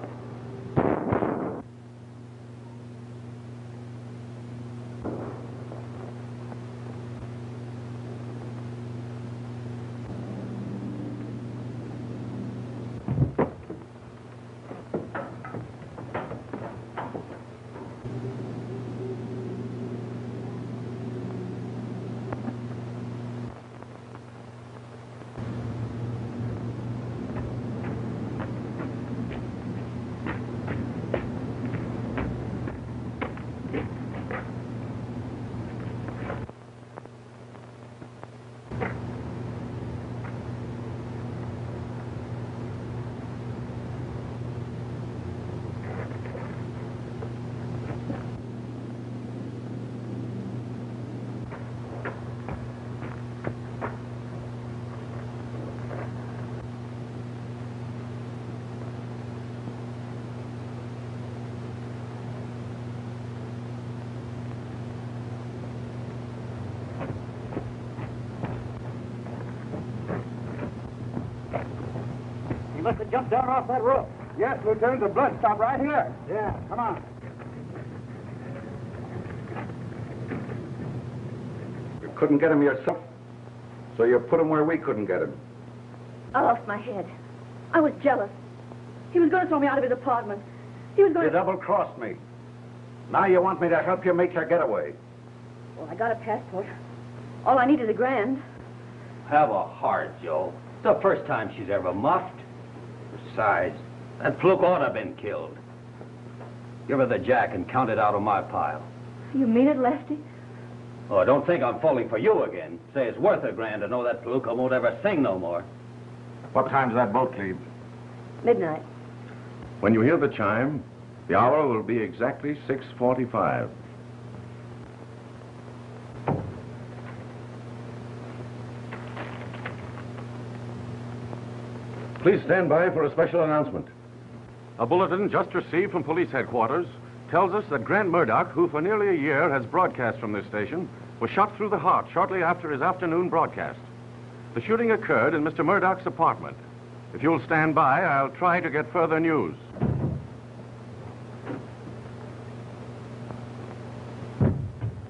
You must have jumped down off that roof. Yes, Lieutenant, the blood stopped right here. Yeah, come on. You couldn't get him yourself, so you put him where we couldn't get him. I lost my head. I was jealous. He was going to throw me out of his apartment. He was going You to... double-crossed me. Now you want me to help you make your getaway. Well, I got a passport. All I need is $1,000. Have a heart, Joe. It's the first time she's ever muffed. Besides, that fluke ought to have been killed. Give her the jack and count it out of my pile. You mean it, Lefty? Oh, don't think I'm falling for you again. Say it's worth $1,000 to know that fluke won't ever sing no more. What time does that boat leave? Midnight. When you hear the chime, the hour will be exactly 6:45. Please stand by for a special announcement. A bulletin just received from police headquarters tells us that Grant Murdoch, who for nearly a year has broadcast from this station, was shot through the heart shortly after his afternoon broadcast. The shooting occurred in Mr. Murdoch's apartment. If you'll stand by, I'll try to get further news.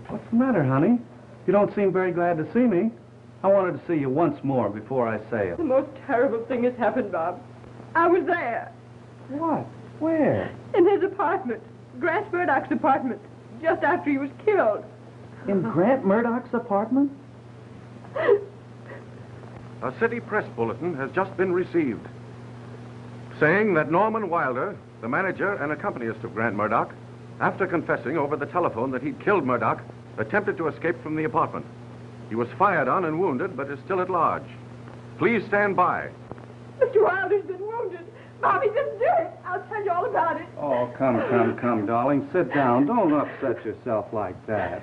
What's the matter, honey? You don't seem very glad to see me. I wanted to see you once more before I sail. The most terrible thing has happened, Bob. I was there. What? Where? In his apartment. Grant Murdoch's apartment. Just after he was killed. In Grant Murdoch's apartment? A city press bulletin has just been received saying that Norman Wilder, the manager and accompanist of Grant Murdoch, after confessing over the telephone that he'd killed Murdoch, attempted to escape from the apartment. He was fired on and wounded, but is still at large. Please stand by. Mr. Wilder's been wounded. Bobby didn't do it. I'll tell you all about it. Oh, come, darling. Sit down. Don't upset yourself like that.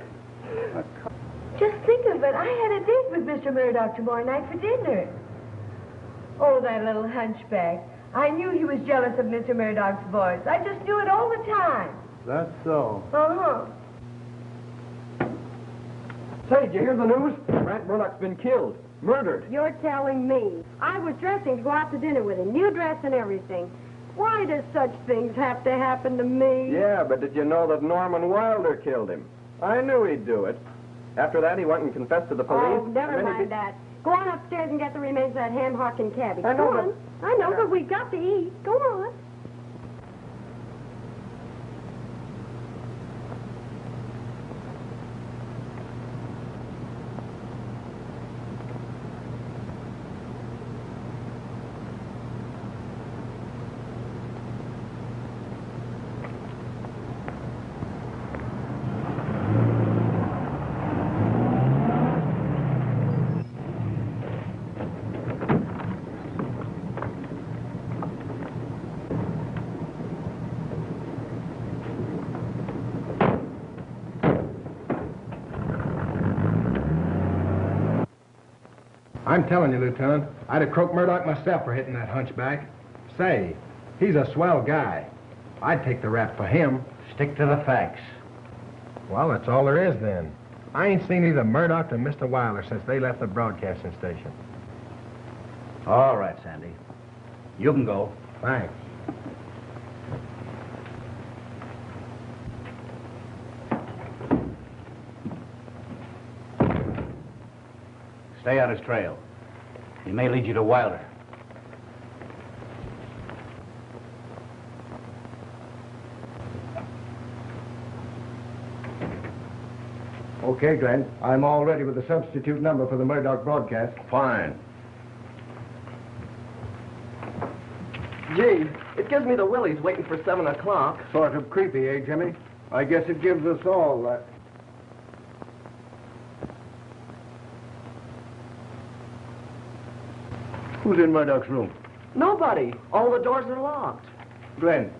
Just think of it. I had a date with Mr. Murdoch tomorrow night for dinner. Oh, that little hunchback. I knew he was jealous of Mr. Murdoch's voice. I just knew it all the time. That's so. Uh-huh. Say, did you hear the news? Grant Murdoch's been killed. Murdered. You're telling me. I was dressing to go out to dinner with him. New dress and everything. Why do such things have to happen to me? Yeah, but did you know that Norman Wilder killed him? I knew he'd do it. After that, he went and confessed to the police. Oh, never mind that. Go on upstairs and get the remains of that ham, hock, and cabbage. I know, Go on. I know, but we've got to eat. Go on. I'm telling you, Lieutenant, I'd have croaked Murdoch myself for hitting that hunchback. Say, he's a swell guy. I'd take the rap for him. Stick to the facts. Well, that's all there is then. I ain't seen either Murdoch or Mr. Wilder since they left the broadcasting station. All right, Sandy. You can go. Thanks. Stay on his trail. He may lead you to Wilder. Okay, Grant. I'm all ready with the substitute number for the Murdoch broadcast. Fine. Gee, it gives me the willies waiting for 7 o'clock. Sort of creepy, eh, Jimmy? I guess it gives us all that. Who's in Murdoch's room? Nobody. All the doors are locked. Glenn,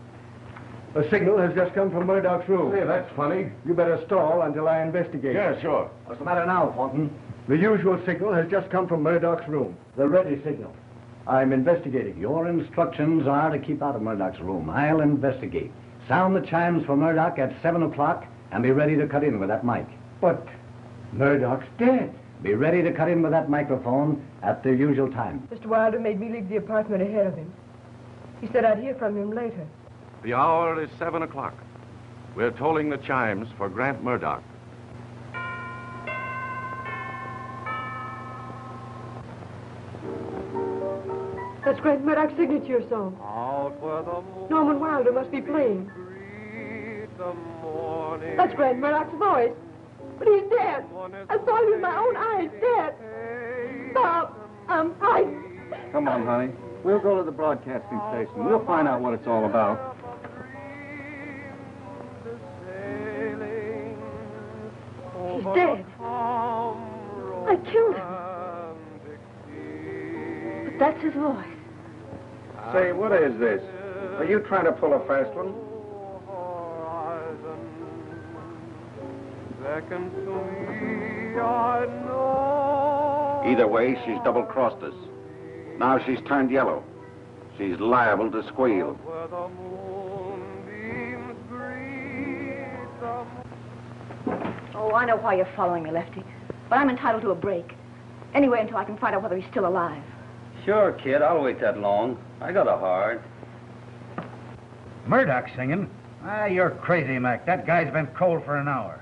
a signal has just come from Murdoch's room. Hey, that's funny. You better stall until I investigate. Yeah, sure. What's the matter now, Fulton? The usual signal has just come from Murdoch's room. The ready signal. I'm investigating. Your instructions are to keep out of Murdoch's room. I'll investigate. Sound the chimes for Murdoch at 7 o'clock and be ready to cut in with that mic. But Murdoch's dead. Be ready to cut in with that microphone at the usual time. Mr. Wilder made me leave the apartment ahead of him. He said I'd hear from him later. The hour is 7 o'clock. We're tolling the chimes for Grant Murdoch. That's Grant Murdoch's signature song. Norman Wilder must be playing. That's Grant Murdoch's voice. But he's dead. I saw him with my own eyes, dead. Stop. Come on, honey. We'll go to the broadcasting station. We'll find out what it's all about. He's dead. I killed him. But that's his voice. Say, what is this? Are you trying to pull a fast one? Either way, she's double-crossed us. Now she's turned yellow. She's liable to squeal. Oh, I know why you're following me, Lefty. But I'm entitled to a break. Anyway, until I can find out whether he's still alive. Sure, kid. I'll wait that long. I got a heart. Murdoch singing? Ah, you're crazy, Mac. That guy's been cold for an hour.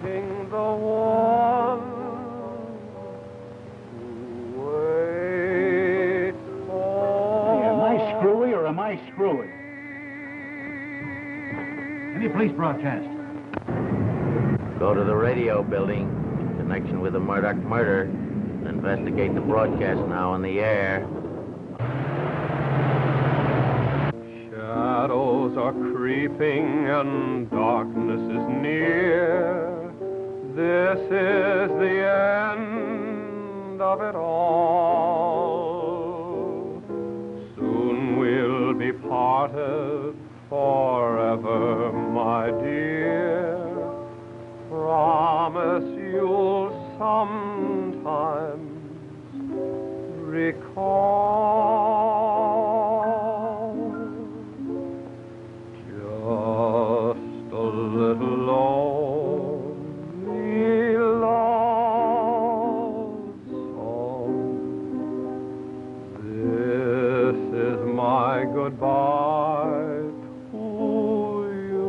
Greeting the one who waits for... Hey, am I screwy or am I screwy? Any police broadcast? Go to the radio building in connection with the Murdoch murder. Investigate the broadcast now on the air. Shadows are creeping and darkness is near. This is the end of it all. Soon we'll be parted forever, my dear. Promise you'll sometimes recall. my goodbye to you.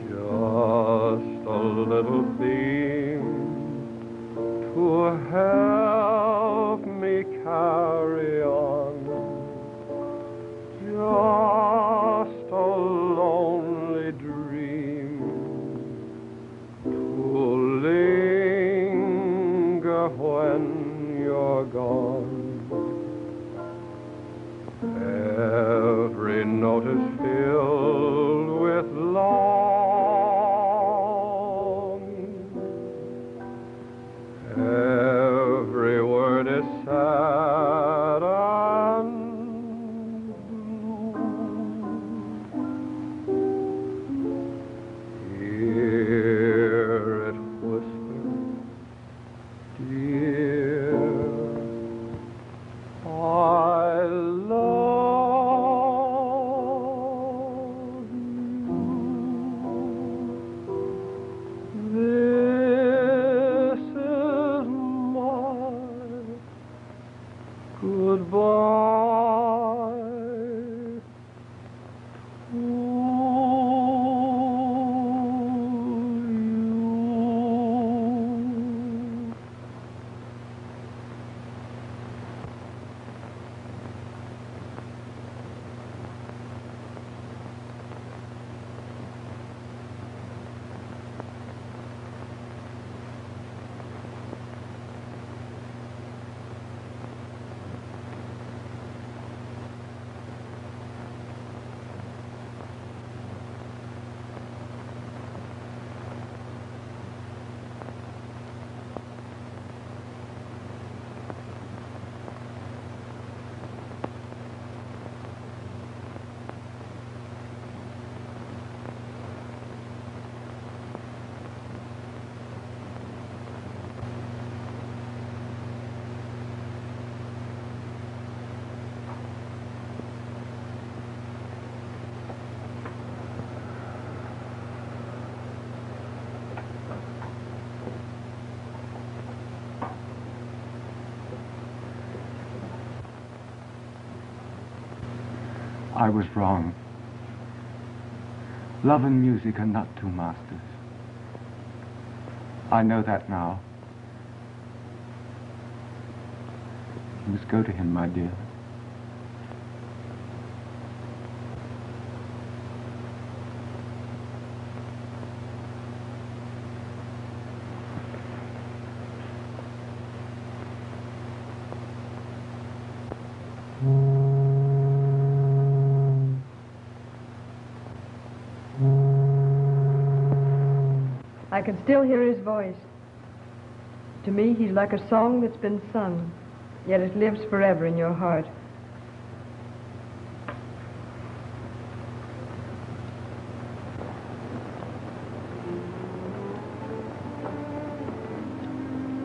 Just a little thing to help me carry on. Just a lonely dream to linger when you're gone. Every note is filled with longing. Every word is sad and blue. Hear it whisper, dear, I love you. This is my goodbye to you. I was wrong. Love and music are not two masters. I know that now. You must go to him, my dear. I can still hear his voice. To me, he's like a song that's been sung, yet it lives forever in your heart.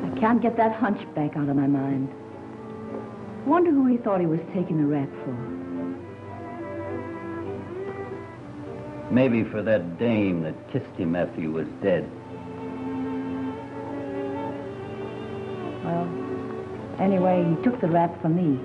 I can't get that hunchback out of my mind. Wonder who he thought he was taking the rap for. Maybe for that dame that kissed him after he was dead. Well, anyway, he took the rap from me.